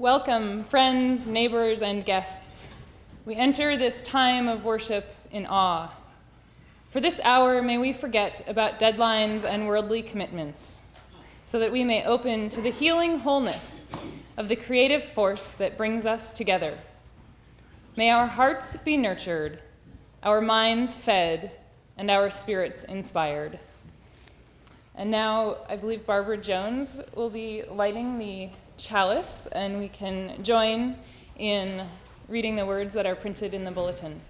Welcome, friends, neighbors, and guests. We enter this time of worship in awe. For this hour, may we forget about deadlines and worldly commitments, so that we may open to the healing wholeness of the creative force that brings us together. May our hearts be nurtured, our minds fed, and our spirits inspired. And now, I believe Barbara Jones will be lighting the chalice, and we can join in reading the words that are printed in the bulletin.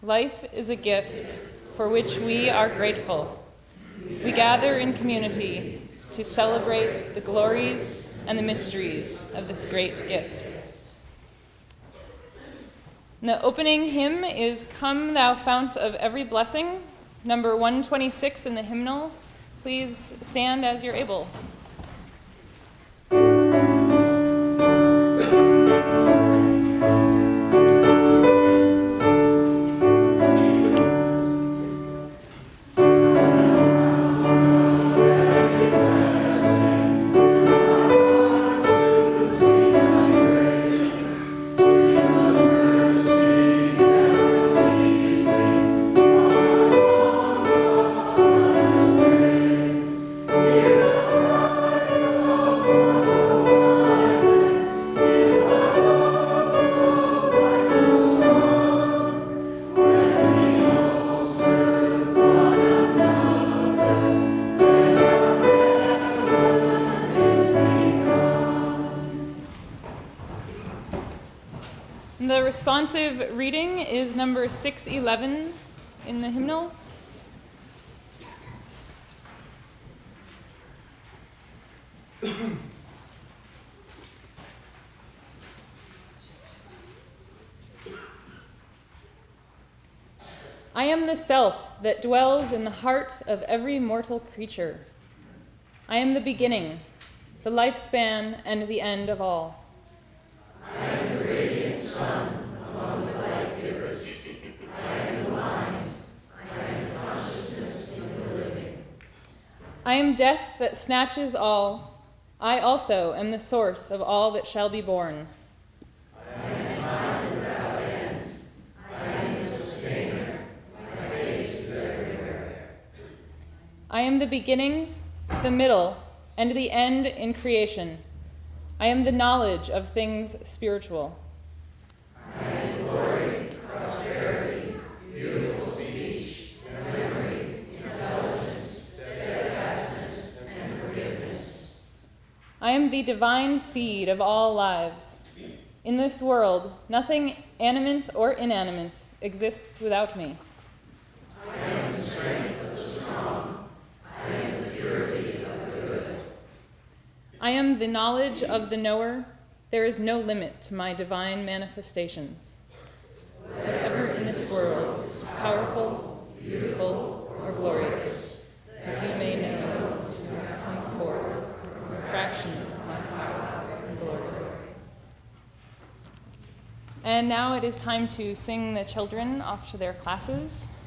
Life is a gift for which we are grateful. We gather in community to celebrate the glories and the mysteries of this great gift. And the opening hymn is Come Thou Fount of Every Blessing, number 126 in the hymnal. Please stand as you're able. The responsive reading is number 611 in the hymnal. I am the self that dwells in the heart of every mortal creature. I am the beginning, the lifespan, and the end of all. I am the radiant sun among the light givers. I am the mind. I am the consciousness in the living. I am death that snatches all. I also am the source of all that shall be born. I am time without end. I am the sustainer. My face is everywhere. I am the beginning, the middle, and the end in creation. I am the knowledge of things spiritual. I am glory, prosperity, beautiful speech, and memory, intelligence, steadfastness, and forgiveness. I am the divine seed of all lives. In this world, nothing animate or inanimate exists without me. I am the strength of the strong. I am the purity of the good. I am the knowledge of the knower. There is no limit to my divine manifestations. Whatever in this world is powerful, beautiful, or glorious, that you may know to have come forth from a fraction of my power and glory. And now it is time to sing the children off to their classes.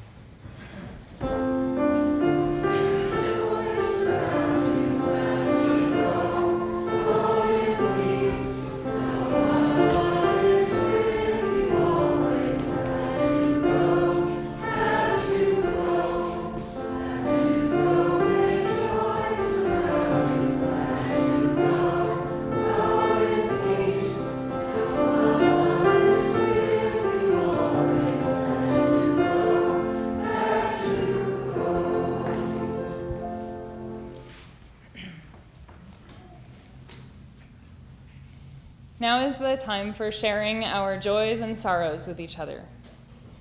Now is the time for sharing our joys and sorrows with each other.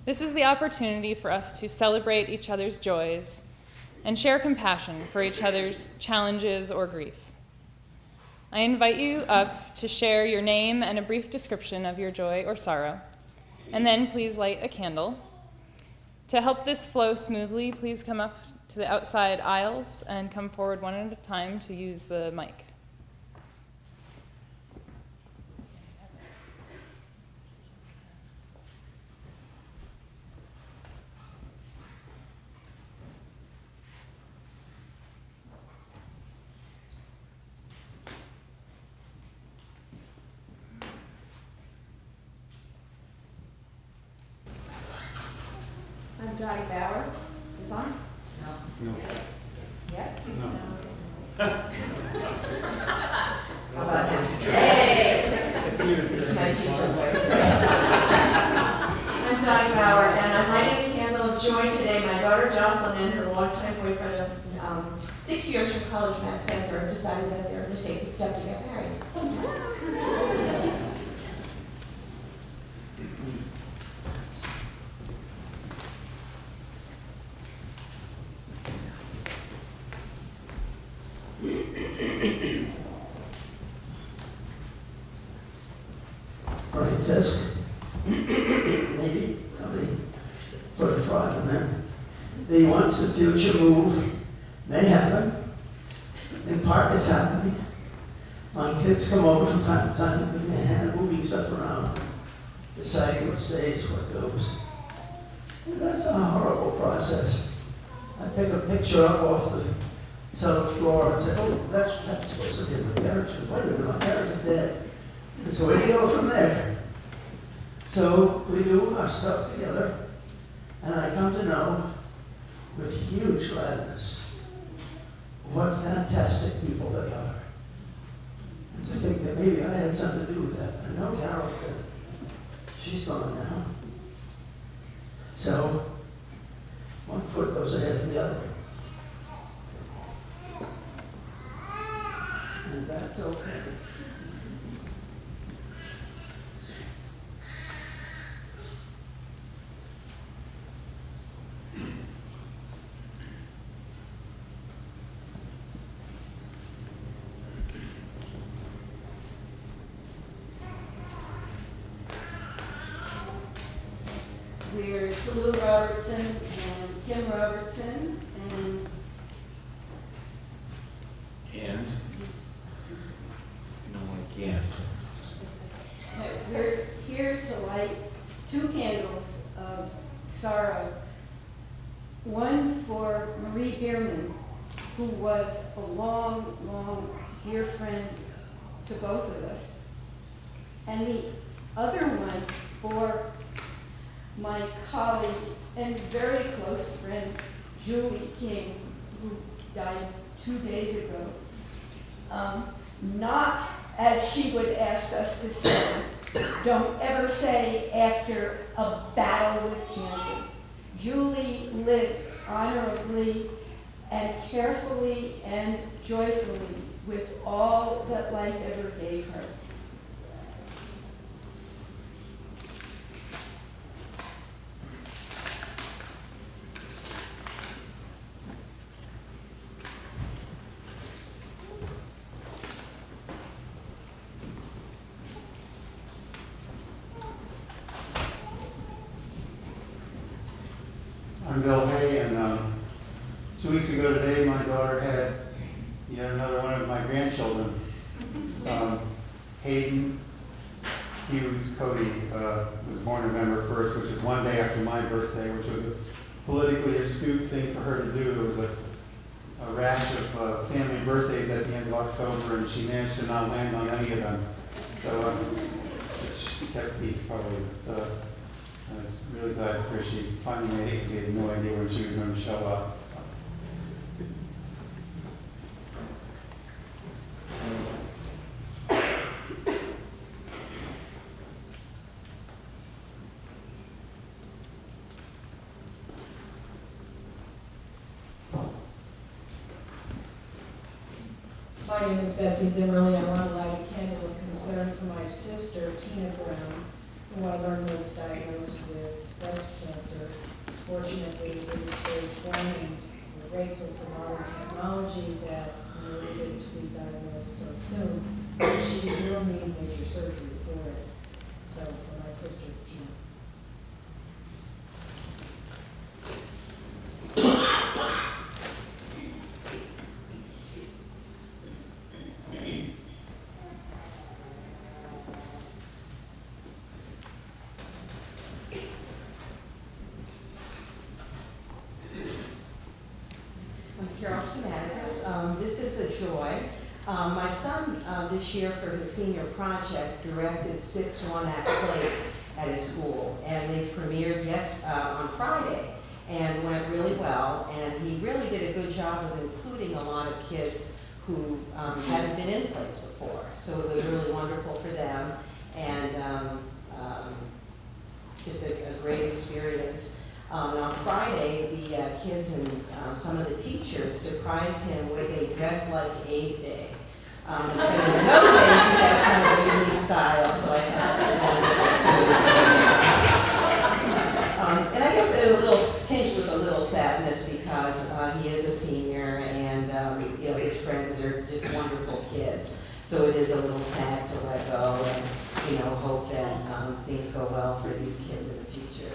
This is the opportunity for us to celebrate each other's joys and share compassion for each other's challenges or grief. I invite you up to share your name and a brief description of your joy or sorrow, and then please light a candle. To help this flow smoothly, please come up to the outside aisles and come forward one at a time to use the mic. I'm Dottie Bauer. Is this on? No. Yes? No. How about you? Hey! It's my teacher's voice. I'm Dottie Bauer, and I'm lighting a candle of joy today. My daughter Jocelyn and her longtime boyfriend of 6 years from college, Matt Spencer, have decided that they're going to take the step to get married sometime. Frank Fisk. Maybe somebody put a fraud in there. He wants the future move. May happen. In part, it's happening. My kids come over from time to time and give me a hand moving stuff around, deciding what stays, what goes. And that's a horrible process. I pick a picture up off the cellar floor and say, oh, that's supposed to be my parents. Wait a minute, my parents are dead. And so where do you go from there? So we do our stuff together, and I come to know with huge gladness what fantastic people they are. And to think that maybe I had something to do with that. I know Carol did. She's gone now. So one foot goes ahead of the other. And that's okay. We're Lou Robertson and Tim Robertson, and No, I can't. we're here to light 2 candles of sorrow. One for Marie Bierman, who was a long, long dear friend to both of us. And the other one for my colleague and very close friend, Julie King, who died 2 days ago. Not as she would ask us to say, don't ever say after a battle with cancer. Julie lived honorably and carefully and joyfully with all that life ever gave her. I'm Bill Hay, and 2 weeks ago today, my daughter had yet another one of my grandchildren. Hayden Hughes Cody was born November 1st, which is one day after my birthday, which was a politically astute thing for her to do. There was a rash of family birthdays at the end of October, and she managed to not land on any of them. So she kept peace probably. But, I was really glad to hear she finally made it. We had no idea when she was going to show up. So. My name is Betsy Zimmerly. I want to light a candle of concern for my sister, Tina Brown, who I learned was diagnosed with breast cancer. Fortunately, it didn't stage 1, and we're grateful for modern technology that we were able to be diagnosed so soon. She will need major surgery for it. So for my sister, Tina. Carol Schematicus. This is a joy. My son this year for his senior project directed 6 one-act plays at his school, and they premiered on Friday. and went really well. And he really did a good job of including a lot of kids who hadn't been in plays before. So it was really wonderful for them, and just a great experience. On Friday, the kids and some of the teachers surprised him with a dress like Abe Day. And those days, he has kind of a unique style, so I thought that was and I guess there's a little tinge with a little sadness because he is a senior, and you know, his friends are just wonderful kids. So it is a little sad to let go, and you know, hope that things go well for these kids in the future.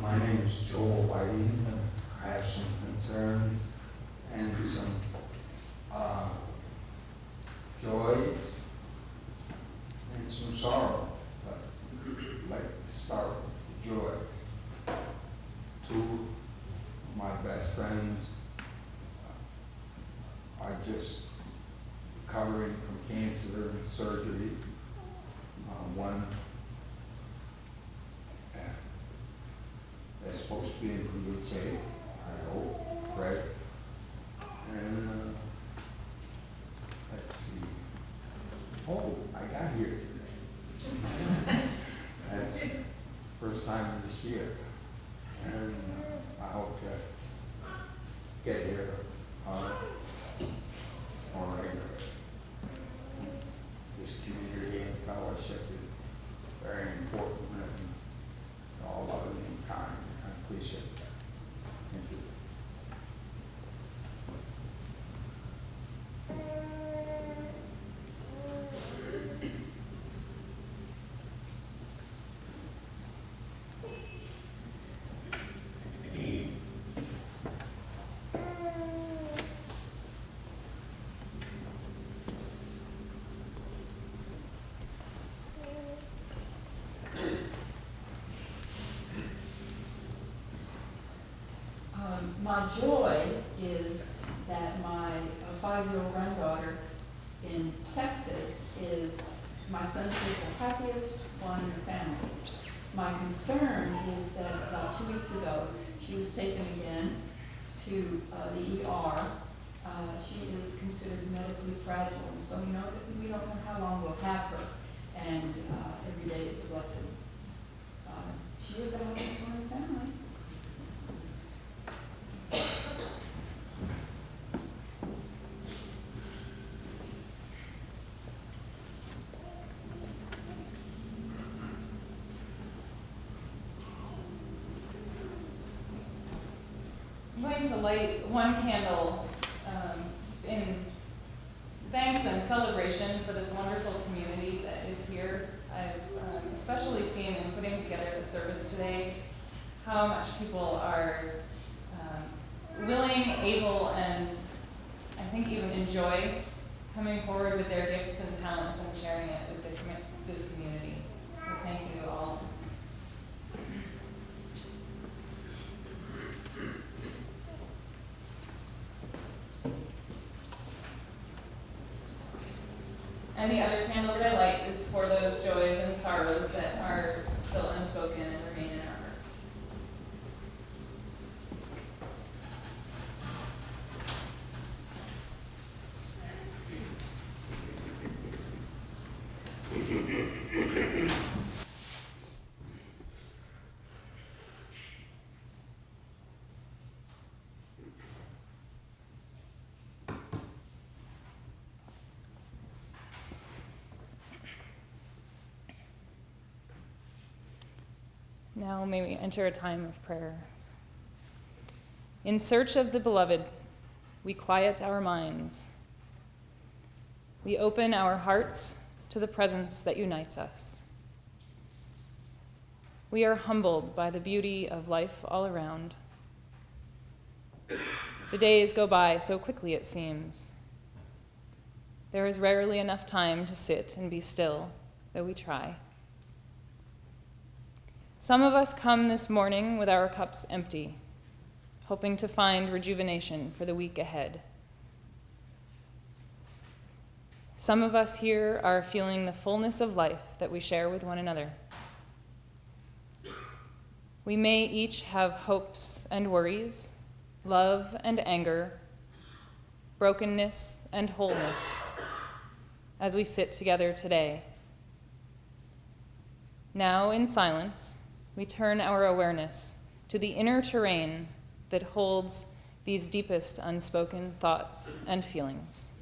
My name is Joel Whiting. I have some concerns and some joy and some sorrow. But I'd like to start with the joy. Two of my best friends are just recovering from cancer and surgery. One they're supposed to be in good shape, I hope, right? And let's see. Oh, I got here today. That's first time this year, and I hope to get here more regularly. This community and fellowship is very important, and all loving and kind. I appreciate that. Thank you. My joy is that my 5-year-old granddaughter in Texas is, my son says, the happiest one in the family. My concern is that about 2 weeks ago, she was taken again to the ER. She is considered medically fragile, and so we don't know how long we'll have her, and every day is a blessing. She is the happiest one in the family. I'm going to light one candle just in thanks and celebration for this wonderful community that is here. I've especially seen in putting together the service today how much people are willing, able, and I think even enjoy coming forward with their gifts and talents and sharing it with this community. So thank you all. And the other candle that I light is for those joys and sorrows that are still unspoken and remain in our hearts. Now may we enter a time of prayer. In search of the beloved, we quiet our minds. We open our hearts to the presence that unites us. We are humbled by the beauty of life all around. The days go by so quickly, it seems. there is rarely enough time to sit and be still, though we try. Some of us come this morning with our cups empty, hoping to find rejuvenation for the week ahead. Some of us here are feeling the fullness of life that we share with one another. We may each have hopes and worries, love and anger, brokenness and wholeness, as we sit together today. Now, in silence, we turn our awareness to the inner terrain that holds these deepest unspoken thoughts and feelings.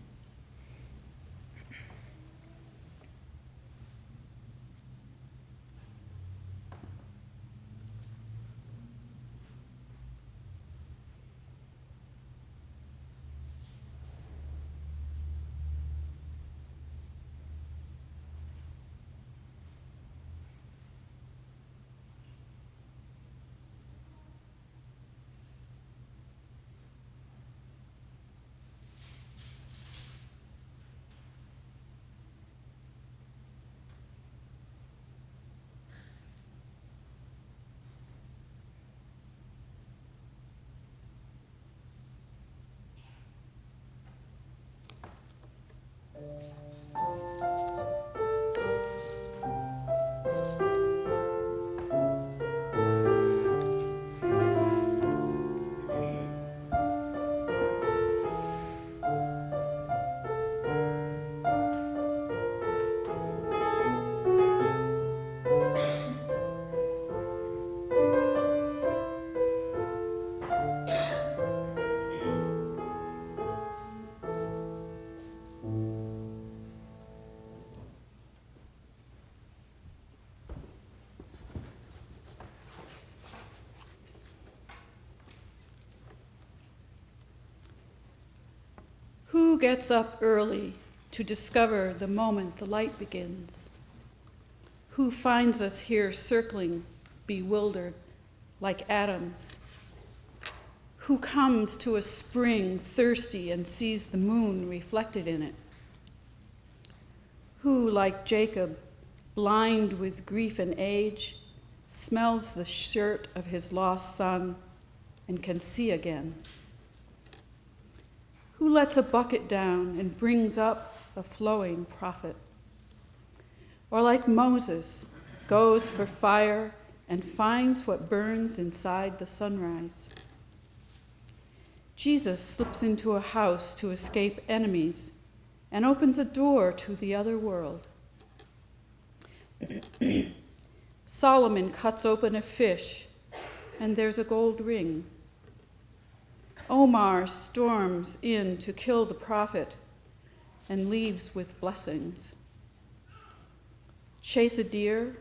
Who gets up early to discover the moment the light begins? Who finds us here circling, bewildered, like atoms? Who comes to a spring thirsty and sees the moon reflected in it? Who, like Jacob, blind with grief and age, smells the shirt of his lost son and can see again? Who lets a bucket down and brings up a flowing prophet? Or like Moses, goes for fire and finds what burns inside the sunrise? Jesus slips into a house to escape enemies and opens a door to the other world. Solomon cuts open a fish and there's a gold ring. Omar storms in to kill the prophet and leaves with blessings. Chase a deer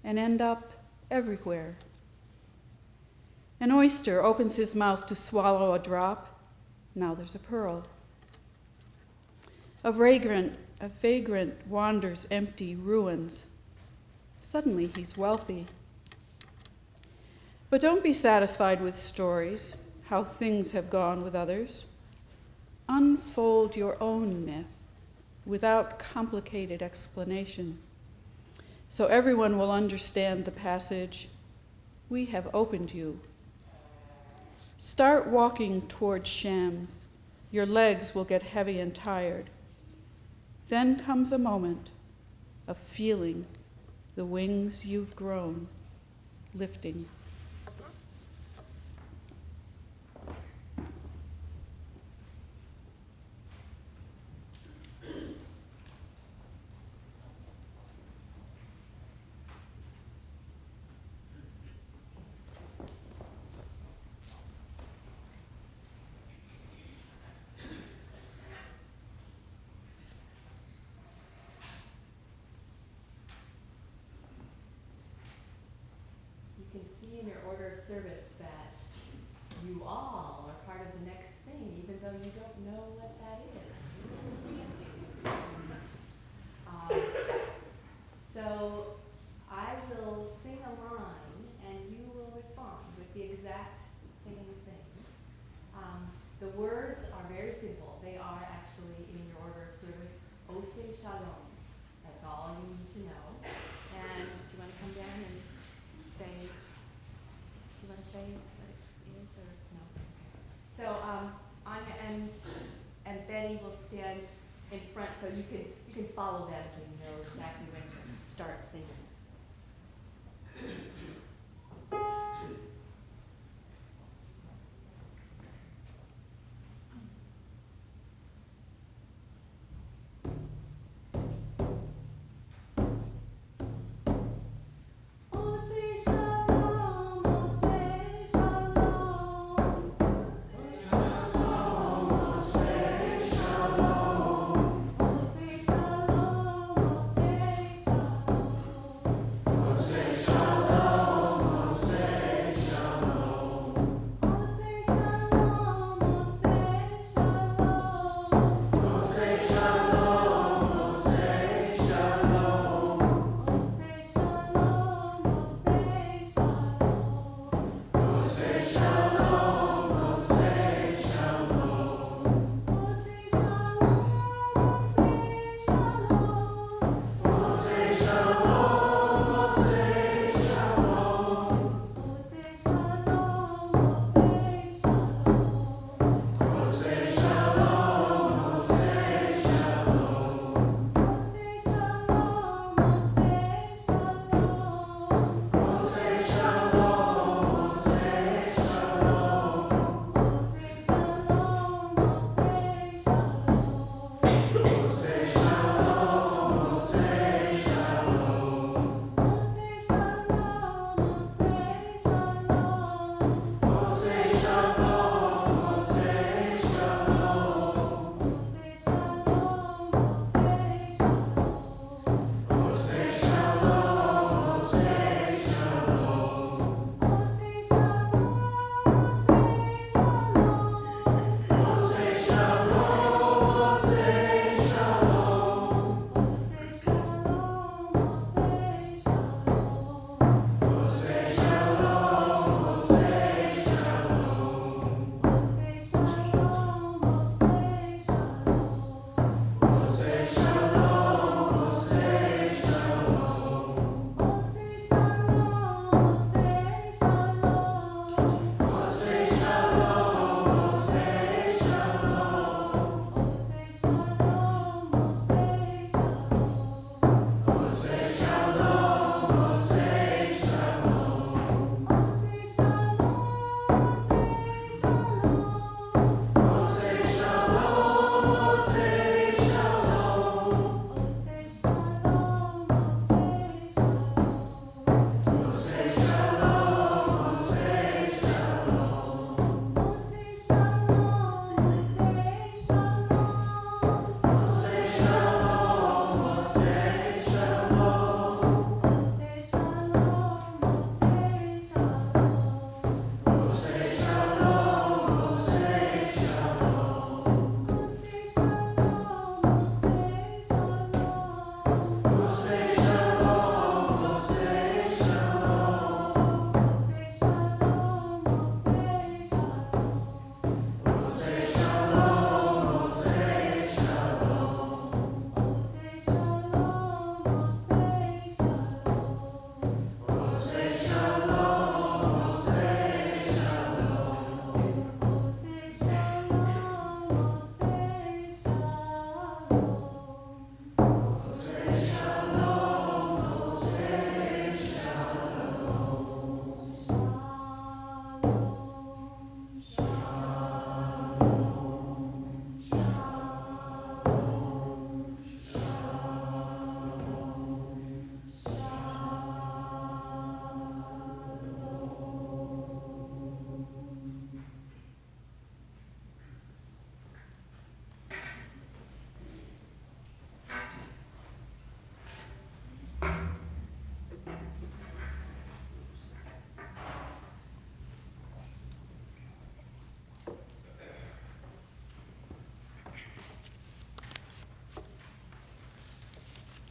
and end up everywhere. An oyster opens his mouth to swallow a drop. Now there's a pearl. A vagrant wanders empty ruins. Suddenly he's wealthy. But don't be satisfied with stories, how things have gone with others. Unfold your own myth without complicated explanation, so everyone will understand the passage, "We have opened you." Start walking toward Shams. Your legs will get heavy and tired. Then comes a moment of feeling the wings you've grown, lifting. You can see in your order of service that you all are part of the next thing, even though you don't know what that is. So I will sing a line and you will respond with the exact same thing. The words are very simple. They are actually in your order of service, Ose Shalom. That's all you need to know. And do you want to come down and say, do you want to say what it is or no? So Anya and Benny will stand in front so you can follow them so you know exactly when to start singing.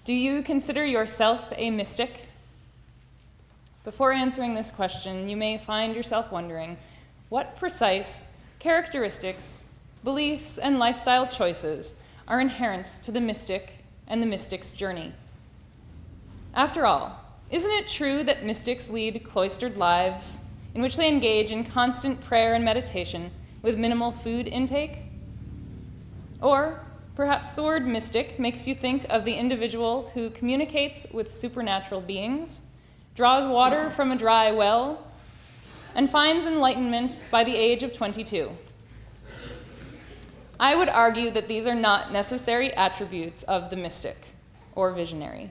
Do you consider yourself a mystic? Before answering this question, you may find yourself wondering, what precise characteristics, beliefs, and lifestyle choices are inherent to the mystic and the mystic's journey. After all, isn't it true that mystics lead cloistered lives in which they engage in constant prayer and meditation with minimal food intake? Or perhaps the word mystic makes you think of the individual who communicates with supernatural beings, draws water from a dry well, and finds enlightenment by the age of 22. I would argue that these are not necessary attributes of the mystic or visionary.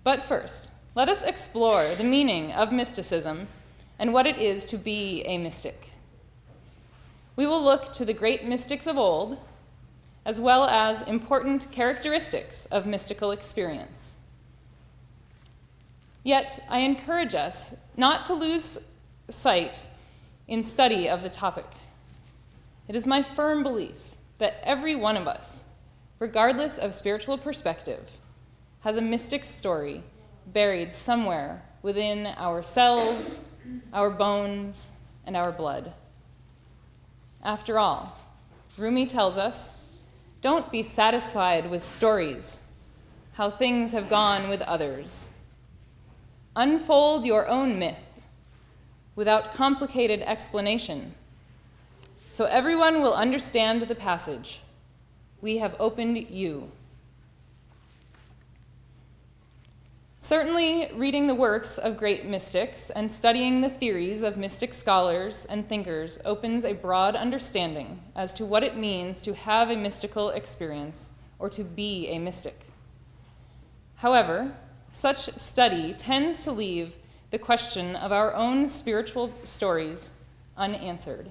But first, let us explore the meaning of mysticism and what it is to be a mystic. We will look to the great mystics of old, as well as important characteristics of mystical experience. Yet, I encourage us not to lose sight in study of the topic. It is my firm belief that every one of us, regardless of spiritual perspective, has a mystic story buried somewhere within our cells, our bones, and our blood. After all, Rumi tells us, don't be satisfied with stories, how things have gone with others. Unfold your own myth without complicated explanation, so everyone will understand the passage. We have opened you. Certainly, reading the works of great mystics and studying the theories of mystic scholars and thinkers opens a broad understanding as to what it means to have a mystical experience or to be a mystic. However, such study tends to leave the question of our own spiritual stories unanswered.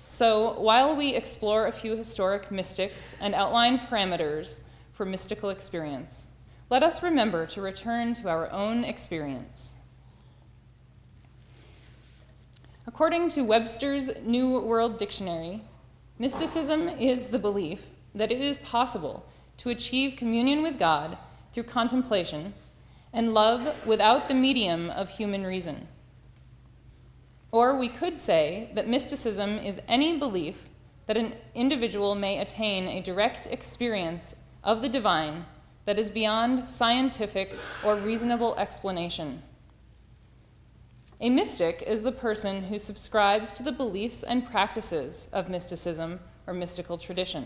So, while we explore a few historic mystics and outline parameters for mystical experience, let us remember to return to our own experience. According to Webster's New World Dictionary, mysticism is the belief that it is possible to achieve communion with God through contemplation and love without the medium of human reason. Or we could say that mysticism is any belief that an individual may attain a direct experience of the divine that is beyond scientific or reasonable explanation. A mystic is the person who subscribes to the beliefs and practices of mysticism or mystical tradition.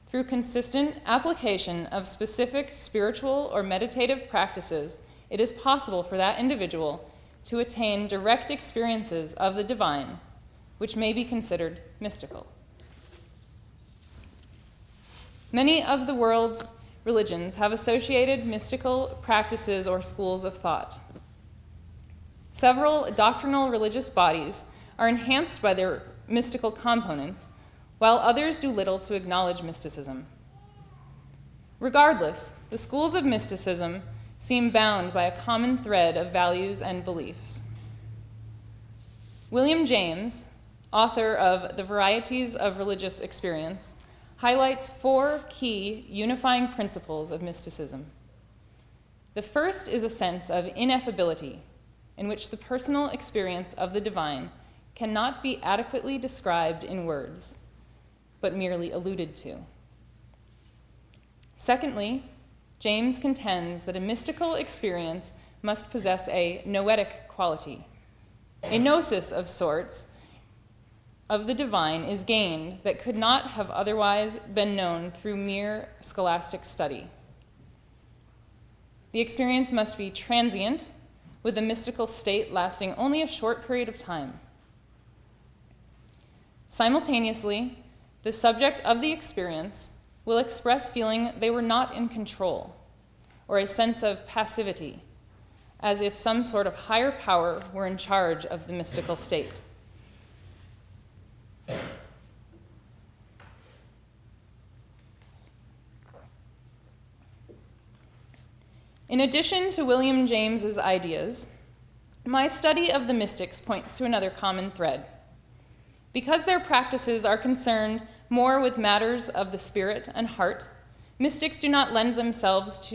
Through consistent application of specific spiritual or meditative practices, it is possible for that individual to attain direct experiences of the divine, which may be considered mystical. Many of the world's religions have associated mystical practices or schools of thought. Several doctrinal religious bodies are enhanced by their mystical components, while others do little to acknowledge mysticism. Regardless, the schools of mysticism seem bound by a common thread of values and beliefs. William James, author of The Varieties of Religious Experience, highlights 4 key unifying principles of mysticism. The first is a sense of ineffability, in which the personal experience of the divine cannot be adequately described in words, but merely alluded to. Secondly, James contends that a mystical experience must possess a noetic quality. A gnosis of sorts of the divine is gained that could not have otherwise been known through mere scholastic study. The experience must be transient, with the mystical state lasting only a short period of time. Simultaneously, the subject of the experience will express feeling they were not in control, or a sense of passivity, as if some sort of higher power were in charge of the mystical state. In addition to William James's ideas, my study of the mystics points to another common thread. Because their practices are concerned more with matters of the spirit and heart, mystics do not lend themselves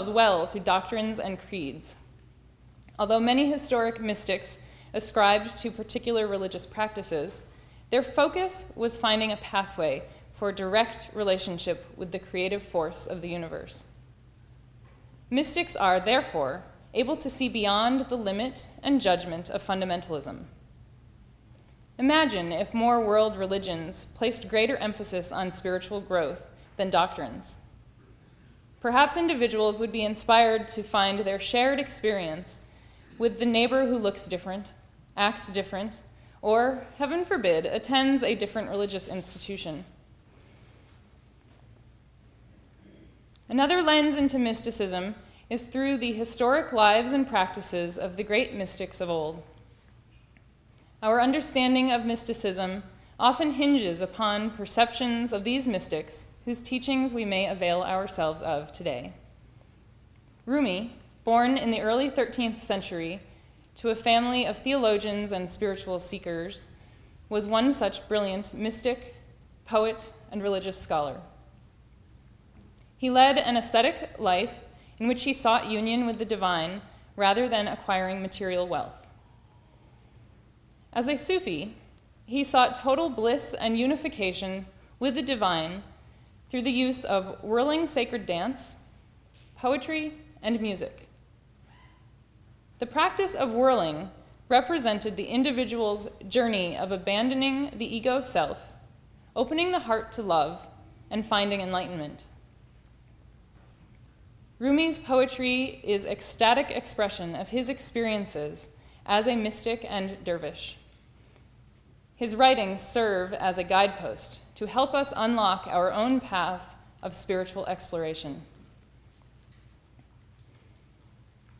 well to doctrines and creeds. Although many historic mystics ascribed to particular religious practices, Their focus was finding a pathway for direct relationship with the creative force of the universe. Mystics are, therefore, able to see beyond the limit and judgment of fundamentalism. Imagine if more world religions placed greater emphasis on spiritual growth than doctrines. Perhaps individuals would be inspired to find their shared experience with the neighbor who looks different, acts different, or, heaven forbid, attends a different religious institution. Another lens into mysticism is through the historic lives and practices of the great mystics of old. Our understanding of mysticism often hinges upon perceptions of these mystics whose teachings we may avail ourselves of today. Rumi, born in the early 13th century to a family of theologians and spiritual seekers, was one such brilliant mystic, poet, and religious scholar. He led an ascetic life in which he sought union with the divine rather than acquiring material wealth. As a Sufi, he sought total bliss and unification with the divine through the use of whirling sacred dance, poetry, and music. The practice of whirling represented the individual's journey of abandoning the ego self, opening the heart to love, and finding enlightenment. Rumi's poetry is ecstatic expression of his experiences as a mystic and dervish. His writings serve as a guidepost to help us unlock our own paths of spiritual exploration.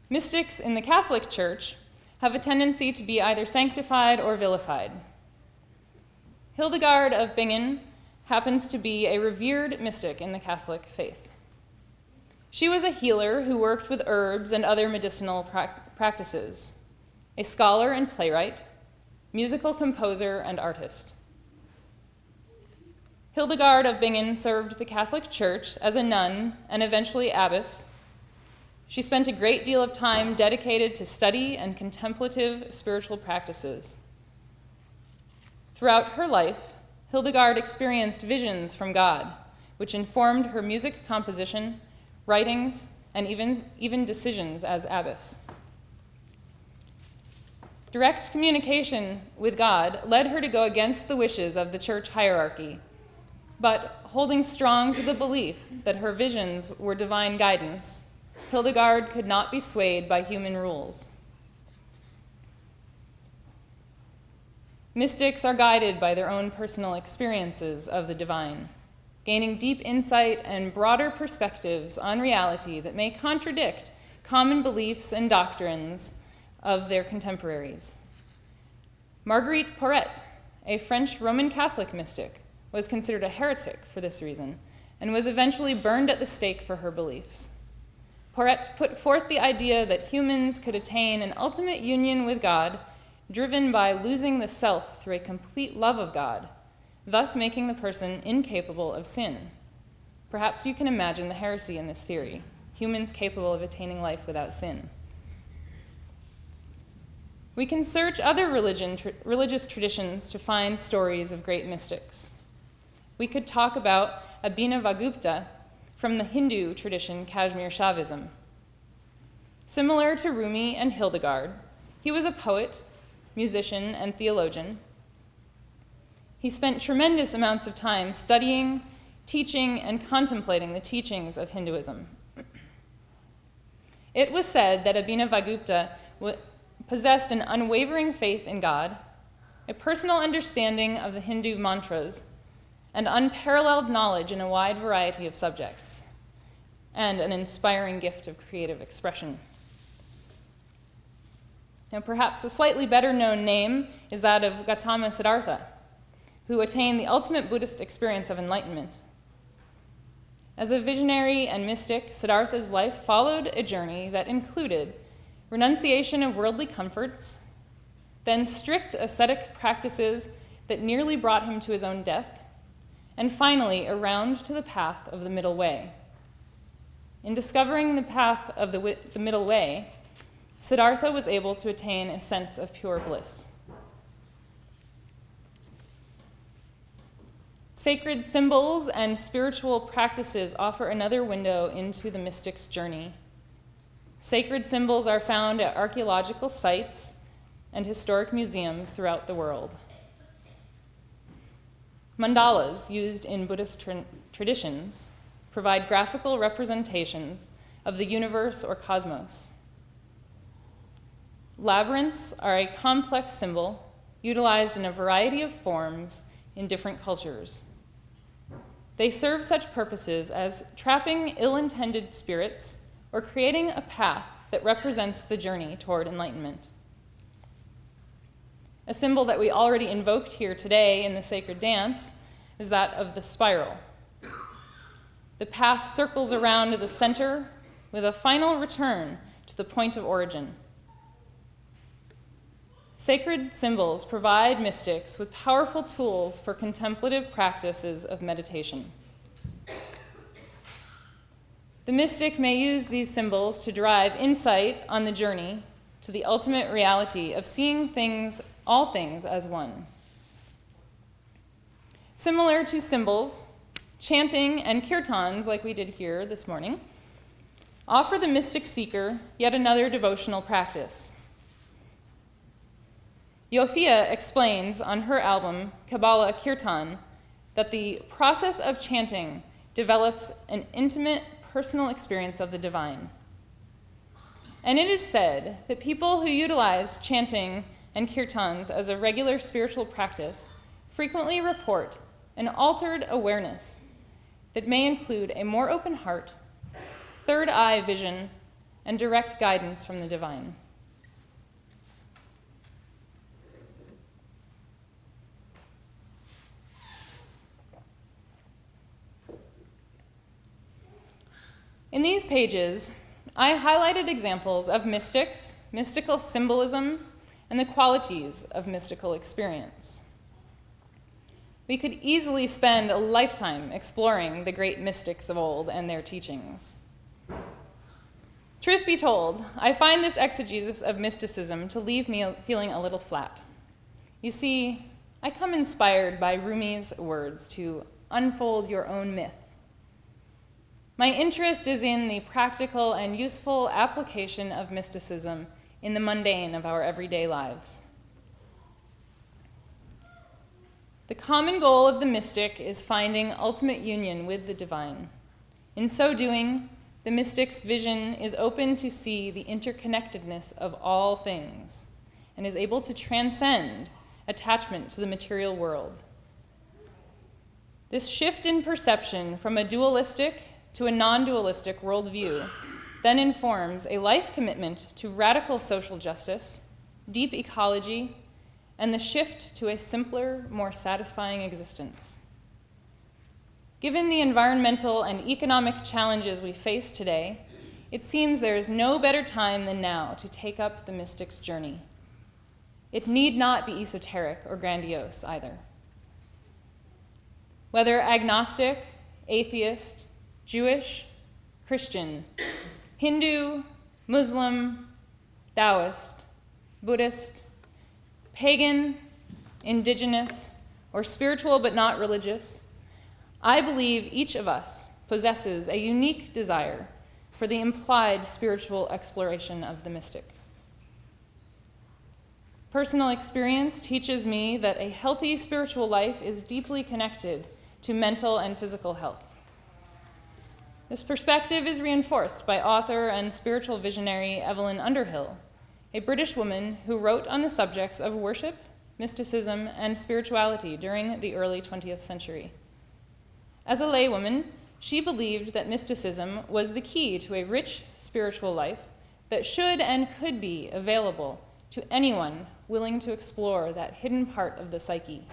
Mystics in the Catholic Church have a tendency to be either sanctified or vilified. Hildegard of Bingen happens to be a revered mystic in the Catholic faith. She was a healer who worked with herbs and other medicinal practices, a scholar and playwright, musical composer and artist. Hildegard of Bingen served the Catholic Church as a nun and eventually abbess. She spent a great deal of time dedicated to study and contemplative spiritual practices. Throughout her life, Hildegard experienced visions from God, which informed her music composition, writings, and even decisions as abbess. Direct communication with God led her to go against the wishes of the church hierarchy, but holding strong to the belief that her visions were divine guidance, Hildegard could not be swayed by human rules. Mystics are guided by their own personal experiences of the divine, gaining deep insight and broader perspectives on reality that may contradict common beliefs and doctrines of their contemporaries. Marguerite Porete, a French Roman Catholic mystic, was considered a heretic for this reason and was eventually burned at the stake for her beliefs. Porete put forth the idea that humans could attain an ultimate union with God, driven by losing the self through a complete love of God, thus making the person incapable of sin. Perhaps you can imagine the heresy in this theory, humans capable of attaining life without sin. We can search other religious traditions to find stories of great mystics. We could talk about Abhinavagupta from the Hindu tradition Kashmir Shaivism. Similar to Rumi and Hildegard, he was a poet, musician, and theologian. He spent tremendous amounts of time studying, teaching, and contemplating the teachings of Hinduism. It was said that Abhinavagupta possessed an unwavering faith in God, a personal understanding of the Hindu mantras, and unparalleled knowledge in a wide variety of subjects, and an inspiring gift of creative expression. Now, perhaps a slightly better known name is that of Gautama Siddhartha, who attained the ultimate Buddhist experience of enlightenment. As a visionary and mystic, Siddhartha's life followed a journey that included renunciation of worldly comforts, then strict ascetic practices that nearly brought him to his own death, and finally a round to the path of the middle way. In discovering the path of the middle way, Siddhartha was able to attain a sense of pure bliss. Sacred symbols and spiritual practices offer another window into the mystic's journey. Sacred symbols are found at archaeological sites and historic museums throughout the world. Mandalas, used in Buddhist traditions, provide graphical representations of the universe or cosmos. Labyrinths are a complex symbol utilized in a variety of forms in different cultures. They serve such purposes as trapping ill-intended spirits or creating a path that represents the journey toward enlightenment. A symbol that we already invoked here today in the sacred dance is that of the spiral. The path circles around the center with a final return to the point of origin. Sacred symbols provide mystics with powerful tools for contemplative practices of meditation. The mystic may use these symbols to derive insight on the journey to the ultimate reality of seeing all things as one. Similar to symbols, chanting and kirtans, like we did here this morning, offer the mystic seeker yet another devotional practice. Yofia explains on her album, Kabbalah Kirtan, that the process of chanting develops an intimate, personal experience of the divine. And it is said that people who utilize chanting and kirtans as a regular spiritual practice frequently report an altered awareness that may include a more open heart, third eye vision, and direct guidance from the divine. In these pages, I highlighted examples of mystics, mystical symbolism, and the qualities of mystical experience. We could easily spend a lifetime exploring the great mystics of old and their teachings. Truth be told, I find this exegesis of mysticism to leave me feeling a little flat. You see, I come inspired by Rumi's words to unfold your own myth. My interest is in the practical and useful application of mysticism in the mundane of our everyday lives. The common goal of the mystic is finding ultimate union with the divine. In so doing, the mystic's vision is open to see the interconnectedness of all things and is able to transcend attachment to the material world. This shift in perception from a dualistic to a non-dualistic worldview then informs a life commitment to radical social justice, deep ecology, and the shift to a simpler, more satisfying existence. Given the environmental and economic challenges we face today, it seems there is no better time than now to take up the mystic's journey. It need not be esoteric or grandiose either. Whether agnostic, atheist, Jewish, Christian, Hindu, Muslim, Taoist, Buddhist, pagan, indigenous, or spiritual but not religious, I believe each of us possesses a unique desire for the implied spiritual exploration of the mystic. Personal experience teaches me that a healthy spiritual life is deeply connected to mental and physical health. This perspective is reinforced by author and spiritual visionary Evelyn Underhill, a British woman who wrote on the subjects of worship, mysticism, and spirituality during the early 20th century. As a laywoman, she believed that mysticism was the key to a rich spiritual life that should and could be available to anyone willing to explore that hidden part of the psyche.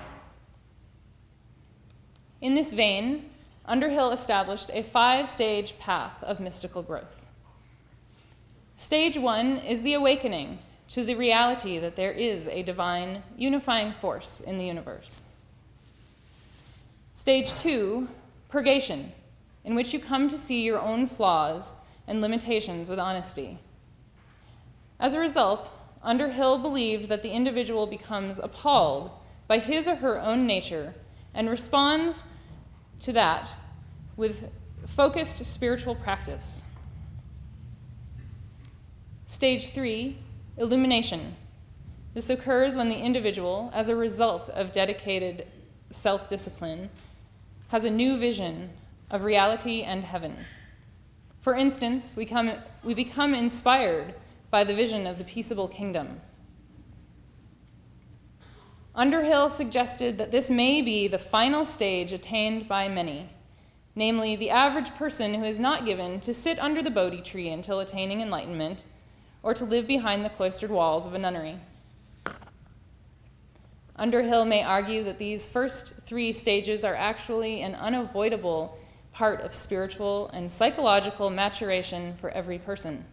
In this vein, Underhill established a 5-stage path of mystical growth. Stage 1 is the awakening to the reality that there is a divine unifying force in the universe. Stage 2, purgation, in which you come to see your own flaws and limitations with honesty. As a result, Underhill believed that the individual becomes appalled by his or her own nature and responds to that with focused spiritual practice. Stage 3, illumination. This occurs when the individual, as a result of dedicated self-discipline, has a new vision of reality and heaven. For instance, we become inspired by the vision of the peaceable kingdom. Underhill suggested that this may be the final stage attained by many, namely the average person who is not given to sit under the Bodhi tree until attaining enlightenment, or to live behind the cloistered walls of a nunnery. Underhill may argue that these first 3 stages are actually an unavoidable part of spiritual and psychological maturation for every person.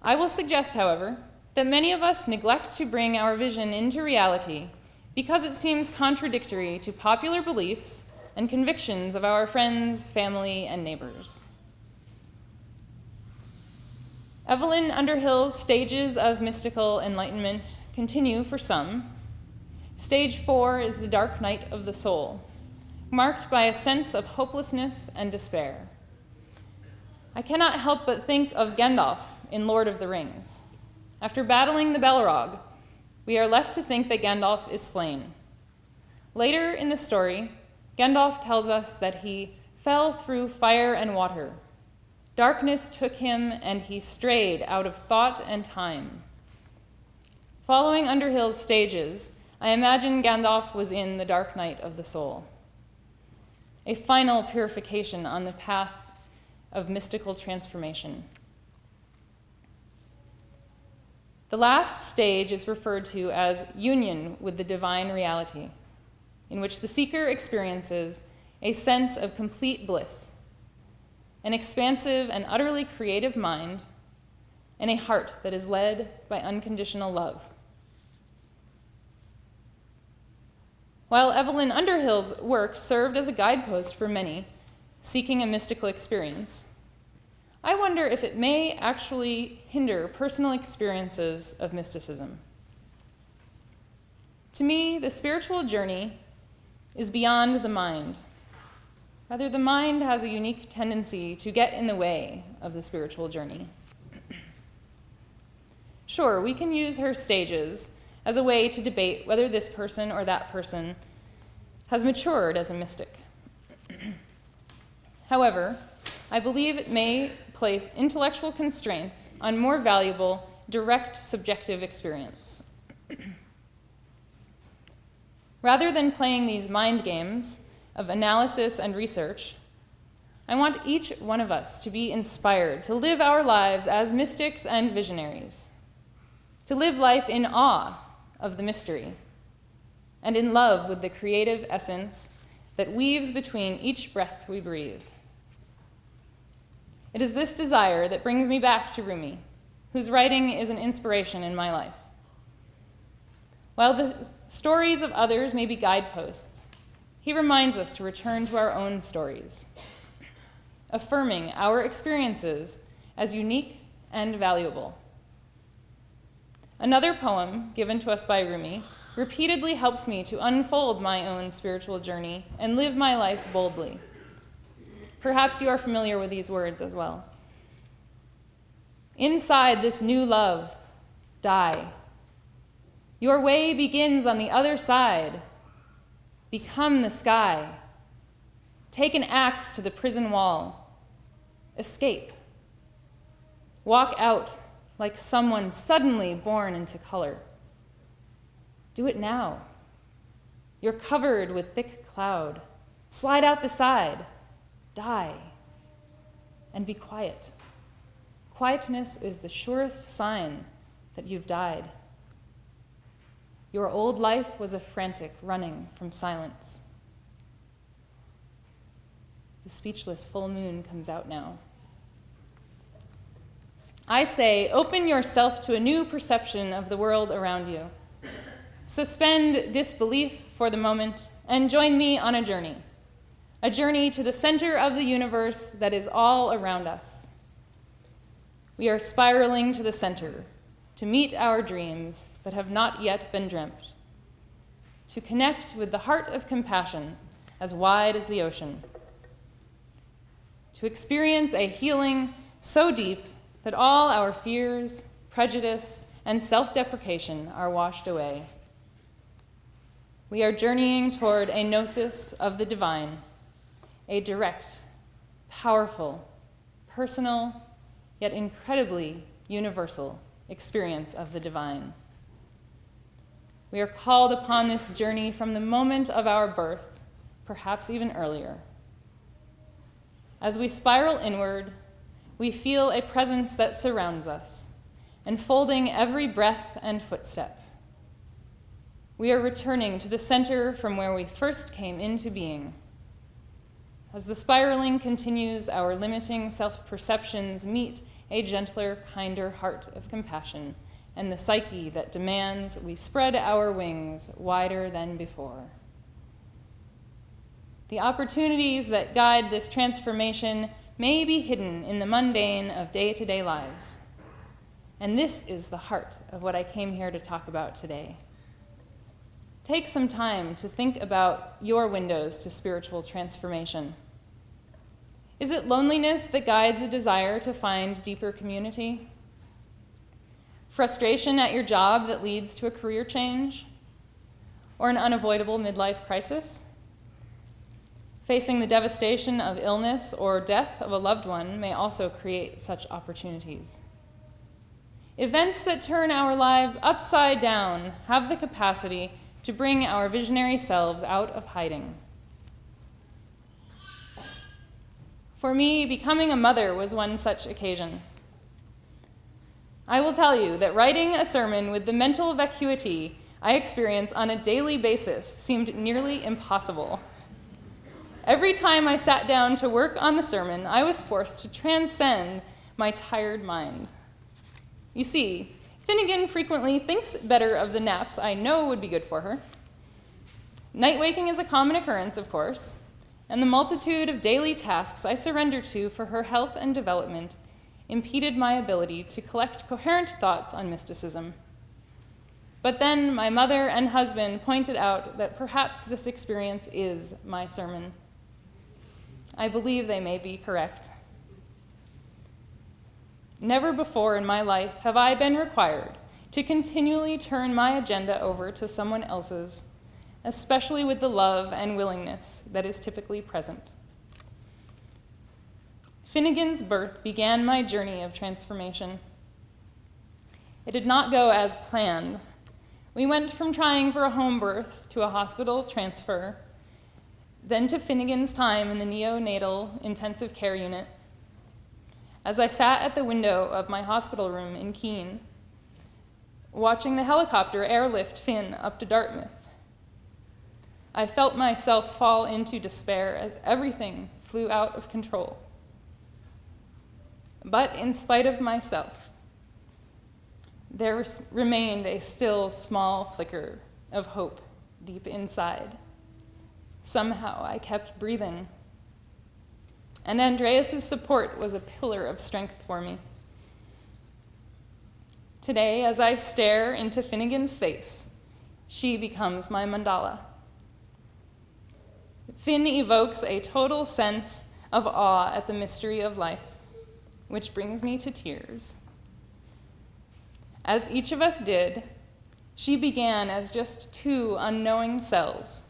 I will suggest, however, that many of us neglect to bring our vision into reality because it seems contradictory to popular beliefs and convictions of our friends, family, and neighbors. Evelyn Underhill's stages of mystical enlightenment continue for some. Stage 4 is the dark night of the soul, marked by a sense of hopelessness and despair. I cannot help but think of Gandalf in Lord of the Rings. After battling the Balrog, we are left to think that Gandalf is slain. Later in the story, Gandalf tells us that he fell through fire and water. Darkness took him, and he strayed out of thought and time. Following Underhill's stages, I imagine Gandalf was in the dark night of the soul, a final purification on the path of mystical transformation. The last stage is referred to as union with the divine reality, in which the seeker experiences a sense of complete bliss, an expansive and utterly creative mind, and a heart that is led by unconditional love. While Evelyn Underhill's work served as a guidepost for many seeking a mystical experience, I wonder if it may actually hinder personal experiences of mysticism. To me, the spiritual journey is beyond the mind. Rather, the mind has a unique tendency to get in the way of the spiritual journey. Sure, we can use her stages as a way to debate whether this person or that person has matured as a mystic. However, I believe it may place intellectual constraints on more valuable, direct subjective experience. Rather than playing these mind games of analysis and research, I want each one of us to be inspired to live our lives as mystics and visionaries, to live life in awe of the mystery, and in love with the creative essence that weaves between each breath we breathe. It is this desire that brings me back to Rumi, whose writing is an inspiration in my life. While the stories of others may be guideposts, he reminds us to return to our own stories, affirming our experiences as unique and valuable. Another poem given to us by Rumi repeatedly helps me to unfold my own spiritual journey and live my life boldly. Perhaps you are familiar with these words as well. Inside this new love, die. Your way begins on the other side. Become the sky. Take an axe to the prison wall. Escape. Walk out like someone suddenly born into color. Do it now. You're covered with thick cloud. Slide out the side. Die. And be quiet. Quietness is the surest sign that you've died. Your old life was a frantic running from silence. The speechless full moon comes out now. I say, open yourself to a new perception of the world around you. Suspend disbelief for the moment and join me on a journey to the center of the universe that is all around us. We are spiraling to the center, to meet our dreams that have not yet been dreamt, to connect with the heart of compassion as wide as the ocean. To experience a healing so deep that all our fears, prejudice, and self-deprecation are washed away. We are journeying toward a gnosis of the divine, a direct, powerful, personal, yet incredibly universal experience of the divine. We are called upon this journey from the moment of our birth, perhaps even earlier. As we spiral inward, we feel a presence that surrounds us, enfolding every breath and footstep. We are returning to the center from where we first came into being. As the spiraling continues, our limiting self-perceptions meet a gentler, kinder heart of compassion, and the psyche that demands we spread our wings wider than before. The opportunities that guide this transformation may be hidden in the mundane of day-to-day lives. And this is the heart of what I came here to talk about today. Take some time to think about your windows to spiritual transformation. Is it loneliness that guides a desire to find deeper community? Frustration at your job that leads to a career change? Or an unavoidable midlife crisis? Facing the devastation of illness or death of a loved one may also create such opportunities. Events that turn our lives upside down have the capacity to bring our visionary selves out of hiding. For me, becoming a mother was one such occasion. I will tell you that writing a sermon with the mental vacuity I experience on a daily basis seemed nearly impossible. Every time I sat down to work on the sermon, I was forced to transcend my tired mind. You see, Finnegan frequently thinks better of the naps I know would be good for her. Night waking is a common occurrence, of course, and the multitude of daily tasks I surrender to for her health and development impeded my ability to collect coherent thoughts on mysticism. But then my mother and husband pointed out that perhaps this experience is my sermon. I believe they may be correct. Never before in my life have I been required to continually turn my agenda over to someone else's, especially with the love and willingness that is typically present. Finnegan's birth began my journey of transformation. It did not go as planned. We went from trying for a home birth to a hospital transfer, then to Finnegan's time in the neonatal intensive care unit. As I sat at the window of my hospital room in Keene, watching the helicopter airlift Finn up to Dartmouth, I felt myself fall into despair as everything flew out of control. But in spite of myself, there remained a still small flicker of hope deep inside. Somehow I kept breathing. And Andreas's support was a pillar of strength for me. Today, as I stare into Finnegan's face, she becomes my mandala. Finn evokes a total sense of awe at the mystery of life, which brings me to tears. As each of us did, she began as just two unknowing cells.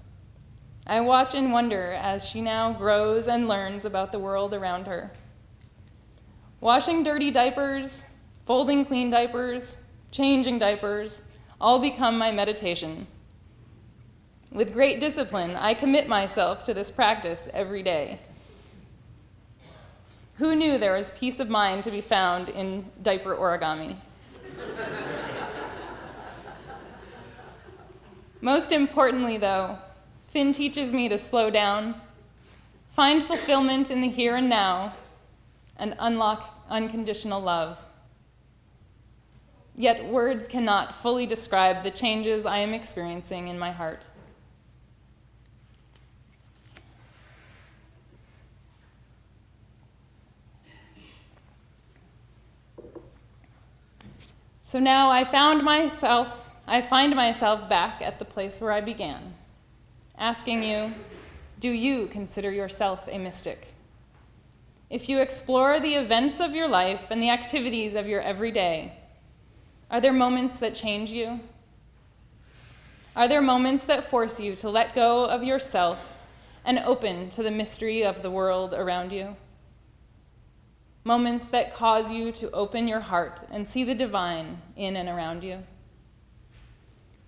I watch and wonder as she now grows and learns about the world around her. Washing dirty diapers, folding clean diapers, changing diapers, all become my meditation. With great discipline, I commit myself to this practice every day. Who knew there was peace of mind to be found in diaper origami? Most importantly, though, Finn teaches me to slow down, find fulfillment in the here and now, and unlock unconditional love. Yet words cannot fully describe the changes I am experiencing in my heart. So now I find myself back at the place where I began, asking you, do you consider yourself a mystic? If you explore the events of your life and the activities of your everyday, are there moments that change you? Are there moments that force you to let go of yourself and open to the mystery of the world around you? Moments that cause you to open your heart and see the divine in and around you?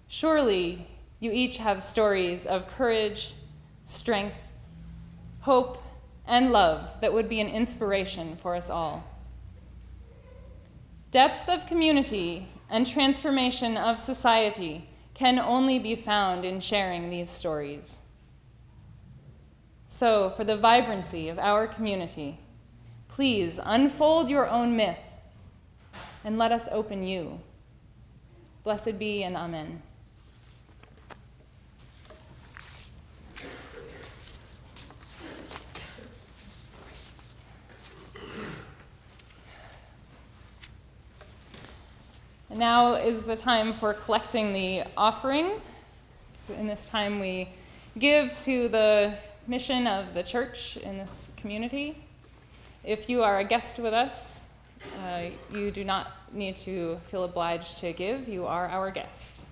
Surely you each have stories of courage, strength, hope, and love that would be an inspiration for us all. Depth of community and transformation of society can only be found in sharing these stories. So, for the vibrancy of our community, please unfold your own myth and let us open you. Blessed be and amen. And now is the time for collecting the offering. So in this time we give to the mission of the church in this community. If you are a guest with us, you do not need to feel obliged to give. You are our guest.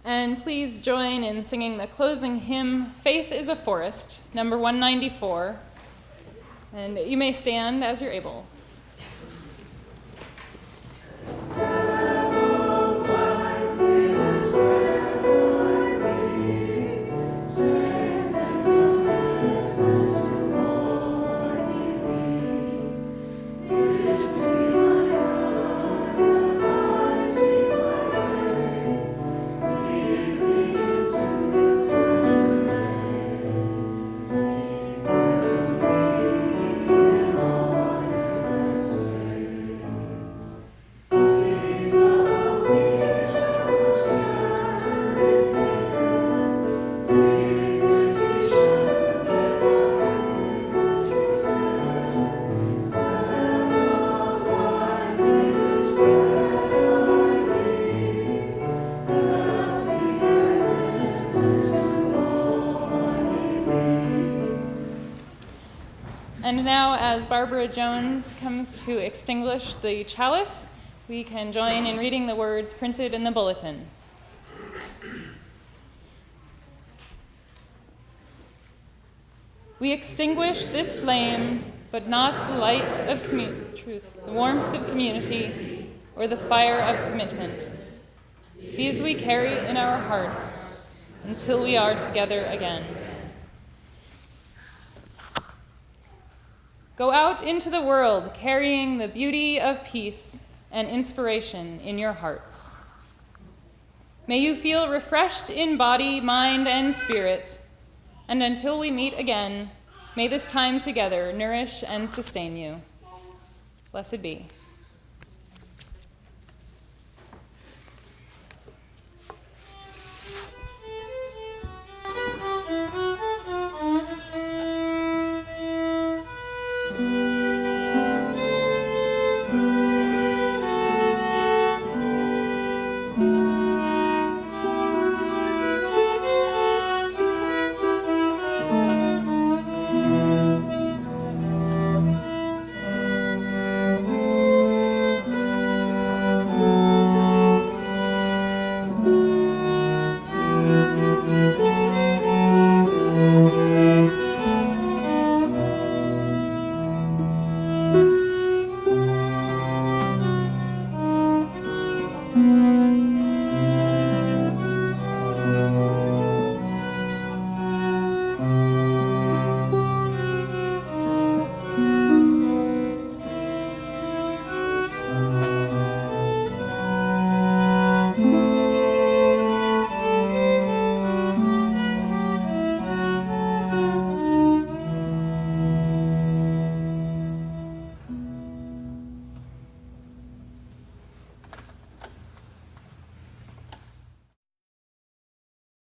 And please join in singing the closing hymn, Faith is a Forest, number 194. And you may stand as you're able. Life in the strength I need. And now, as Barbara Jones comes to extinguish the chalice, we can join in reading the words printed in the bulletin. We extinguish this flame, but not the light of truth, the warmth of community, or the fire of commitment. These we carry in our hearts until we are together again. Go out into the world carrying the beauty of peace and inspiration in your hearts. May you feel refreshed in body, mind, and spirit, and until we meet again, may this time together nourish and sustain you. Blessed be.